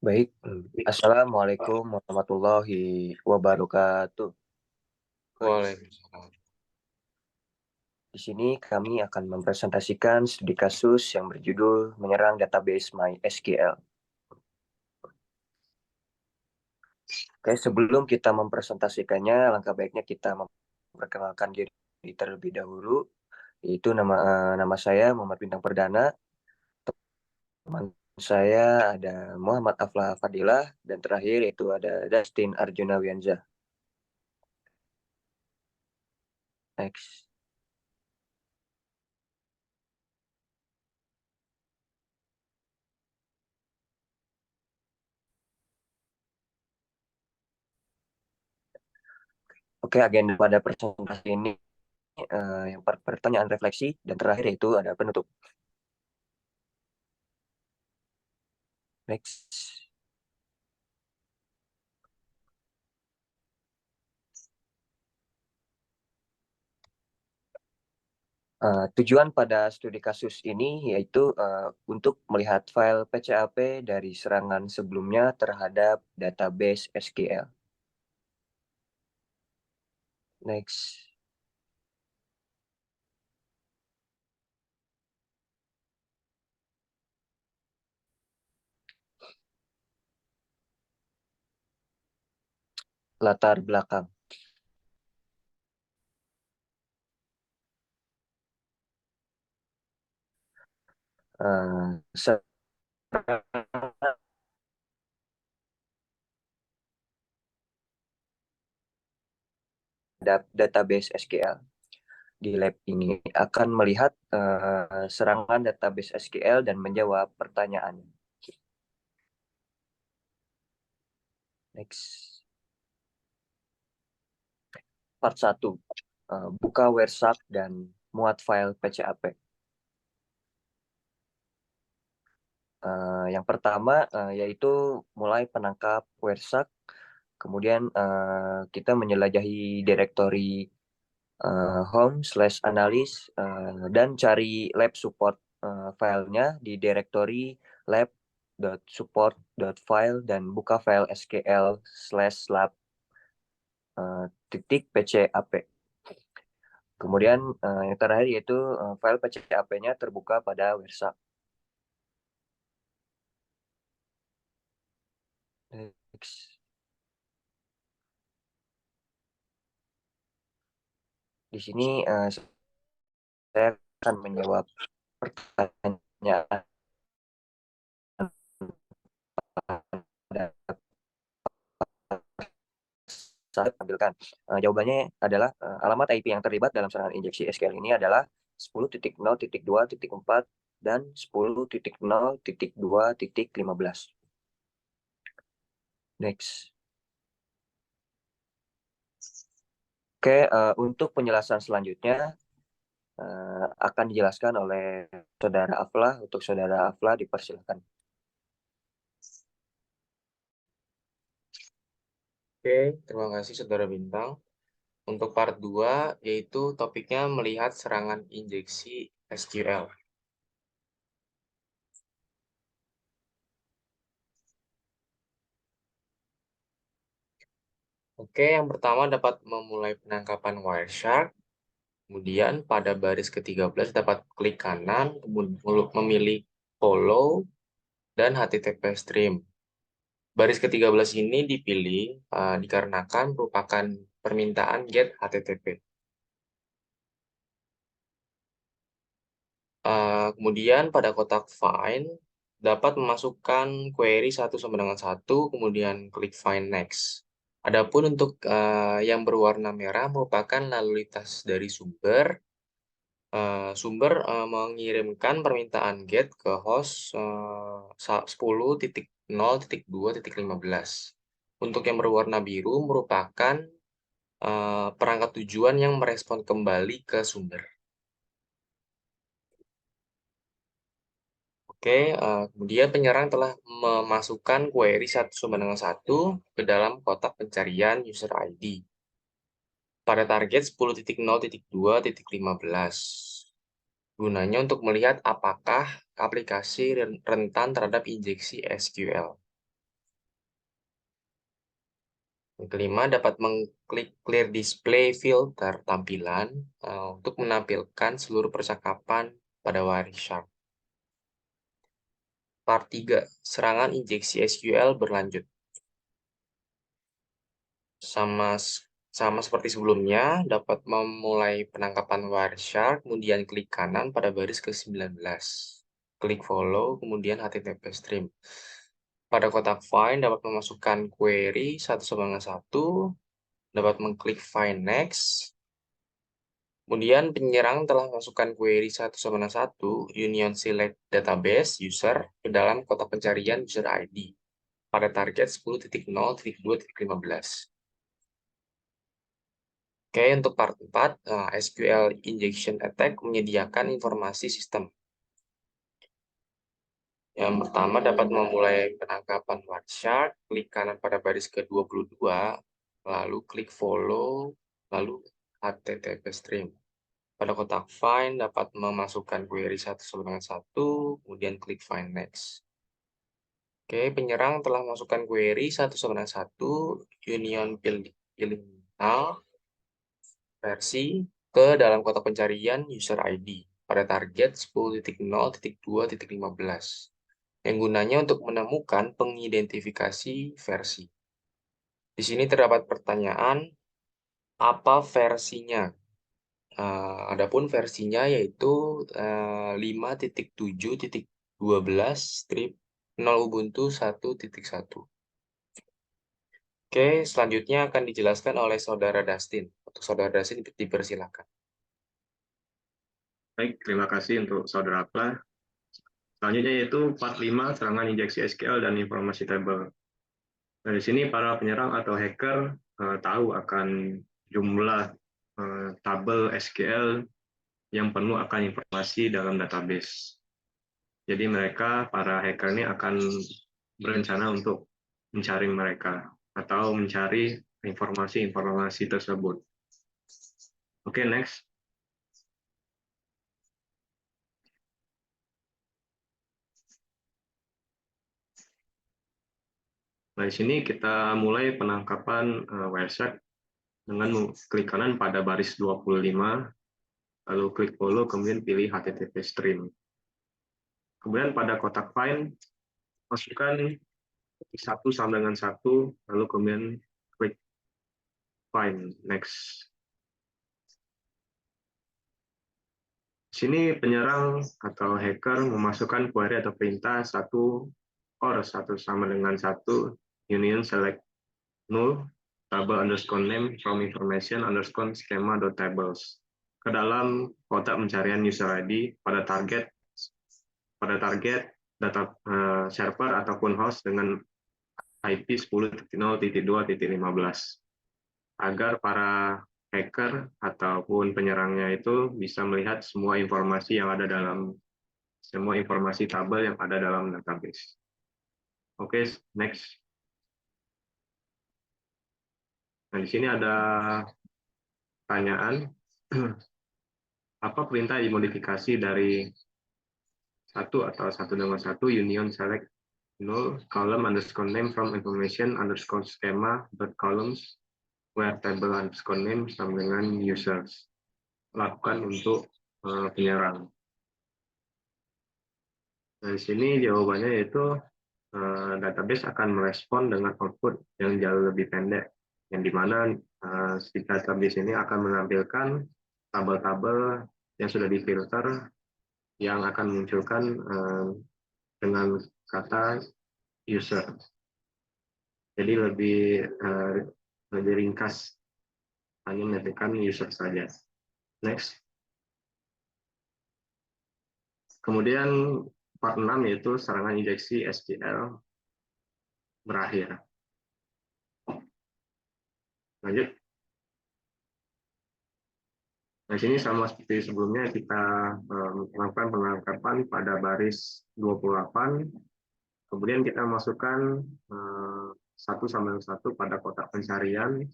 Baik, assalamualaikum warahmatullahi wabarakatuh. Waalaikumsalam. Di sini kami akan mempresentasikan studi kasus yang berjudul menyerang database MySQL. Oke, sebelum kita mempresentasikannya, langkah baiknya kita memperkenalkan diri terlebih dahulu. Yaitu nama saya Muhammad Bintang Perdana. Teman saya ada Muhammad Aflah Fadilah dan terakhir itu ada Dustin Arjuna Wianza. Next. Oke, agenda pada presentasi ini yang pertanyaan refleksi dan terakhir itu ada penutup. Next. Tujuan pada studi kasus ini yaitu untuk melihat file PCAP dari serangan sebelumnya terhadap database SQL. Next. Latar belakang. Serangan database SQL di lab ini akan melihat serangan database SQL dan menjawab pertanyaan. Next. Part 1. Buka WhereShark dan muat file PCAP. Yang pertama yaitu mulai penangkap WhereShark, kemudian kita menjelajahi direktori home/analyst dan cari lab support filenya di direktori lab.support.file dan buka file sql/lab .pcap. Kemudian yang terakhir yaitu file PCAP-nya terbuka pada WhereShark. Next. Di sini saya akan menjawab pertanyaan saya tampilkan. Jawabannya adalah alamat IP yang terlibat dalam serangan injeksi SQL ini adalah 10.0.2.4 dan 10.0.2.15. Next. Oke, untuk penjelasan selanjutnya akan dijelaskan oleh Saudara Aflah. Untuk Saudara Aflah dipersilakan. Oke, terima kasih Saudara Bintang. Untuk part 2, yaitu topiknya melihat serangan injeksi SQL. Oke, yang pertama dapat memulai penangkapan Wireshark. Kemudian pada baris ke-13 dapat klik kanan, kemudian memilih follow dan HTTP stream. Baris ke-13 ini dipilih dikarenakan merupakan permintaan get HTTP. Kemudian pada kotak find dapat memasukkan query satu sama dengan satu, kemudian klik find next. Adapun untuk yang berwarna merah merupakan lalu lintas dari sumber. Sumber mengirimkan permintaan get ke host 10.0.2.15. Untuk yang berwarna biru merupakan perangkat tujuan yang merespon kembali ke sumber. Oke, kemudian penyerang telah memasukkan query satu sama dengan satu ke dalam kotak pencarian user ID pada target 10.0.2.15. Gunanya untuk melihat apakah aplikasi rentan terhadap injeksi SQL. Yang kelima, dapat mengklik clear display filter tampilan untuk menampilkan seluruh percakapan pada Wireshark. Part 3, serangan injeksi SQL berlanjut. Sama seperti sebelumnya, dapat memulai penangkapan Wireshark, kemudian klik kanan pada baris ke-19. Klik follow, kemudian HTTP stream. Pada kotak find, dapat memasukkan query 1 sama 1, dapat mengklik find next. Kemudian penyerang telah masukkan query 1 sama 1 union select database user ke dalam kotak pencarian user ID pada target 10.0.2.15. Oke, untuk part 4, SQL injection attack menyediakan informasi sistem. Yang pertama, dapat memulai penangkapan Wireshark, klik kanan pada baris ke-22, lalu klik follow, lalu HTTP stream. Pada kotak find, dapat memasukkan query 1 sama 1, kemudian klik find next. Oke, penyerang telah masukkan query 1 sama 1 union filling null versi ke dalam kotak pencarian user ID pada target 10.0.2.15 yang gunanya untuk menemukan pengidentifikasi versi. Di sini terdapat pertanyaan, apa versinya? Adapun versinya yaitu 5.7.12 Ubuntu 1.1. Oke, selanjutnya akan dijelaskan oleh Saudara Dustin. Untuk Saudara Dustin dipersilakan. Baik, terima kasih untuk Saudara Akla. Selanjutnya yaitu part 5, serangan injeksi SQL dan informasi tabel. Nah, di sini para penyerang atau hacker tahu akan jumlah tabel SQL yang penuh akan informasi dalam database. Jadi mereka, para hacker ini akan berencana untuk mencari mereka atau mencari informasi-informasi tersebut. Oke, next. Nah, di sini kita mulai penangkapan Wireshark dengan klik kanan pada baris 25, lalu klik follow, kemudian pilih HTTP stream. Kemudian pada kotak find, masukkan 1 sama 1, lalu kemudian klik find next. Di sini penyerang atau hacker memasukkan query atau perintah 1 1 sama 1 union select null table underscore name from information underscore schema.tables ke dalam kotak pencarian user ID pada target data server ataupun host dengan IP 10.0.2.15 agar para hacker ataupun penyerangnya itu bisa melihat semua informasi tabel yang ada dalam database. Oke, next. Nah, di sini ada pertanyaan, apa perintah dimodifikasi dari 1 union select null column underscore name from information underscore schema dot columns where table underscore name sama dengan users. Lakukan untuk penyerang. Nah, di sini jawabannya yaitu database akan merespon dengan output yang jauh lebih pendek, yang dimana si database ini akan menampilkan tabel-tabel yang sudah difilter yang akan munculkan dengan kata user. Jadi lebih ringkas, hanya menyebutkan user saja. Next. Kemudian part 6 yaitu serangan injeksi SQL berakhir. Lanjut. Nah, sini sama seperti sebelumnya kita melakukan penangkapan pada baris 28. Kemudian kita masukkan 1 sama 1 pada kotak pencarian.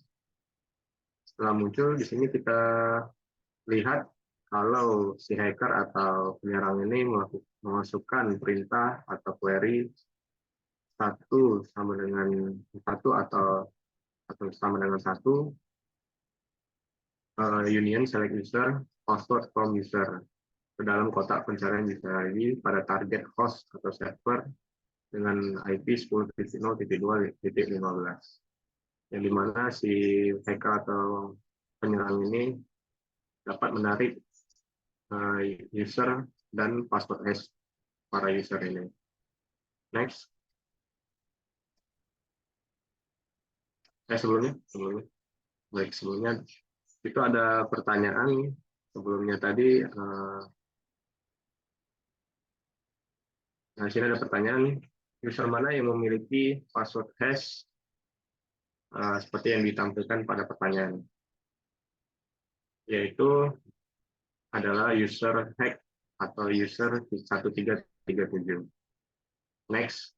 Setelah muncul di sini kita lihat kalau si hacker atau penyerang ini memasukkan perintah atau query 1 sama dengan 1 atau atau sama dengan 1, union select user, password from user ke dalam kotak pencarian user ID pada target host atau server dengan IP 10.0.2.15, yang dimana si hacker atau penyerang ini dapat menarik user dan password hash para user ini. Next. Sebelumnya itu ada pertanyaan sebelumnya tadi. Nah, sini ada pertanyaan, user mana yang memiliki password hash seperti yang ditampilkan pada pertanyaan, yaitu adalah user hack atau user 1337. Next.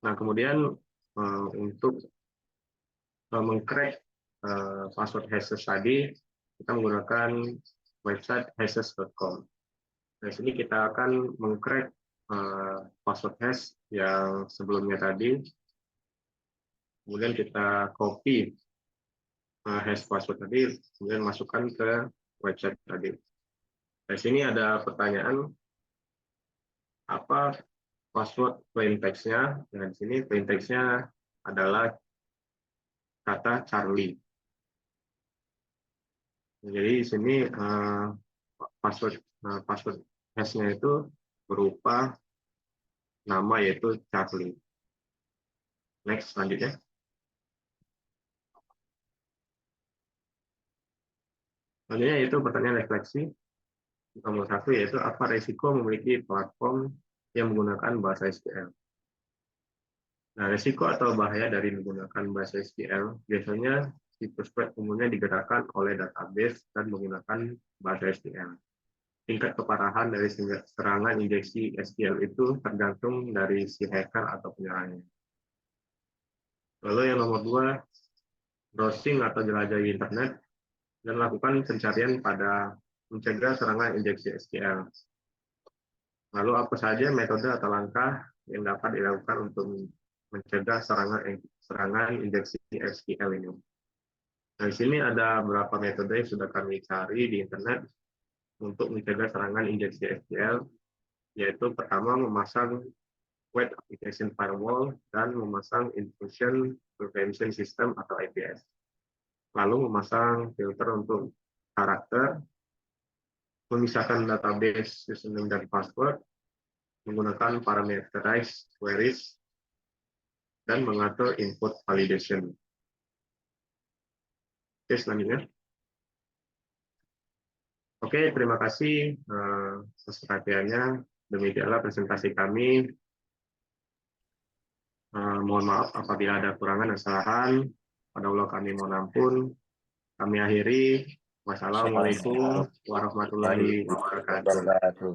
Nah, kemudian untuk mengcrack password hashes tadi, kita menggunakan website hashes.com. Di sini kita akan mengcrack password hash yang sebelumnya tadi, kemudian kita copy hash password tadi, kemudian masukkan ke website tadi. Di sini ada pertanyaan, apa password plain text-nya? Nah, di sini plain text-nya adalah kata Charlie. Jadi di sini password hash-nya itu berupa nama, yaitu Charlie. Next, selanjutnya. Selanjutnya yaitu pertanyaan refleksi. Nomor 1 yaitu apa resiko memiliki platform yang menggunakan bahasa SQL. Nah, resiko atau bahaya dari menggunakan bahasa SQL biasanya situs web umumnya digerakkan oleh database dan menggunakan bahasa SQL. Tingkat keparahan dari serangan injeksi SQL itu tergantung dari si hacker atau penyerangnya. Lalu yang nomor 2, browsing atau jelajahi internet dan lakukan pencarian pada mencegah serangan injeksi SQL. Lalu apa saja metode atau langkah yang dapat dilakukan untuk mencegah serangan injeksi SQL ini? Nah, di sini ada beberapa metode yang sudah kami cari di internet untuk mencegah serangan injeksi SQL, yaitu pertama memasang Web Application Firewall dan memasang Intrusion Prevention System atau IPS. Lalu memasang filter untuk karakter, memisahkan database, username, dan password, menggunakan parameterized queries, dan mengatur input validation. Oke, selanjutnya. Oke, terima kasih atas perhatiannya. Demikianlah presentasi kami. Mohon maaf apabila ada kurangan dan kesalahan. Pada Allah kami mohon ampun. Kami akhiri. Wassalamualaikum warahmatullahi wabarakatuh. Wabarakatuh.